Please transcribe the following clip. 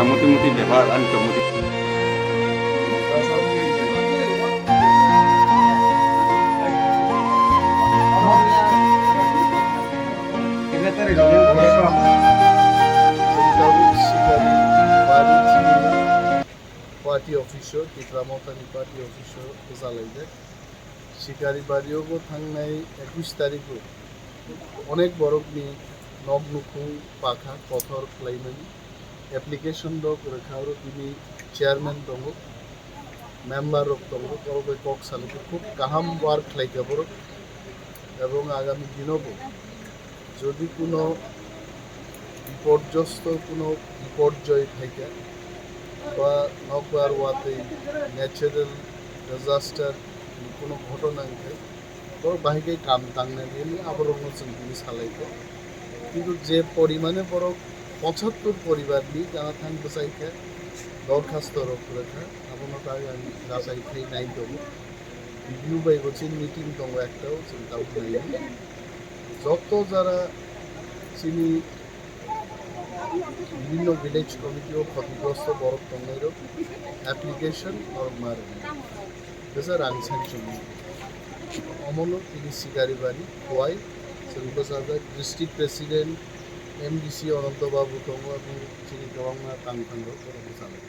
mati lebar an mati party official, Tikramotani party official, Uzalaide. Sikari Bariyo go Thangnai 21 তারিখে অনেক বরকনি নগনুখু পাখা পথর ক্লাইমেনি application দক রেখাও তিনি চেয়ারম্যান দङ মেম্বার রক দङ বড় কক সালকে খুব কাহাম ওয়ার্ক লাইকা বড় এবং আগামী দিনও যদি কোনো বিপর্যস্ত কোনো বিপর্যয় থাকে বা নকবার ওয়াতে ন্যাচারাল ডিজাস্টার কোনো ঘটনা থাকে তো বাহিকে কাম টাংনা নিয়ে আবার অনুষ্ঠান তিনি সালাইকে কিন্তু যে পরিমাণে বড় ৭৫ পরিবার নিয়ে যারা থাকতে চাইছে দরখাস্ত রেখা আপনার আগে আমি যাচাই খাই নাই দেবো রিভিউ বাই বলছেন মিটিং দङ একটাও চিন্তাও নাই যত যারা চিনি বিভিন্ন ভিলেজ কমিটিও ক্ষতিগ্রস্ত বড় দঙের অ্যাপ্লিকেশন মার বেজার আনসার জন্য অমল তিনি সিকারি বাড়ি খোয়াই সেরকম ডিস্ট্রিক্ট প্রেসিডেন্ট এমডিসি অনন্তবাবু দङ এবং চিনি গভর্নর টাংটাঙ্গ চালায়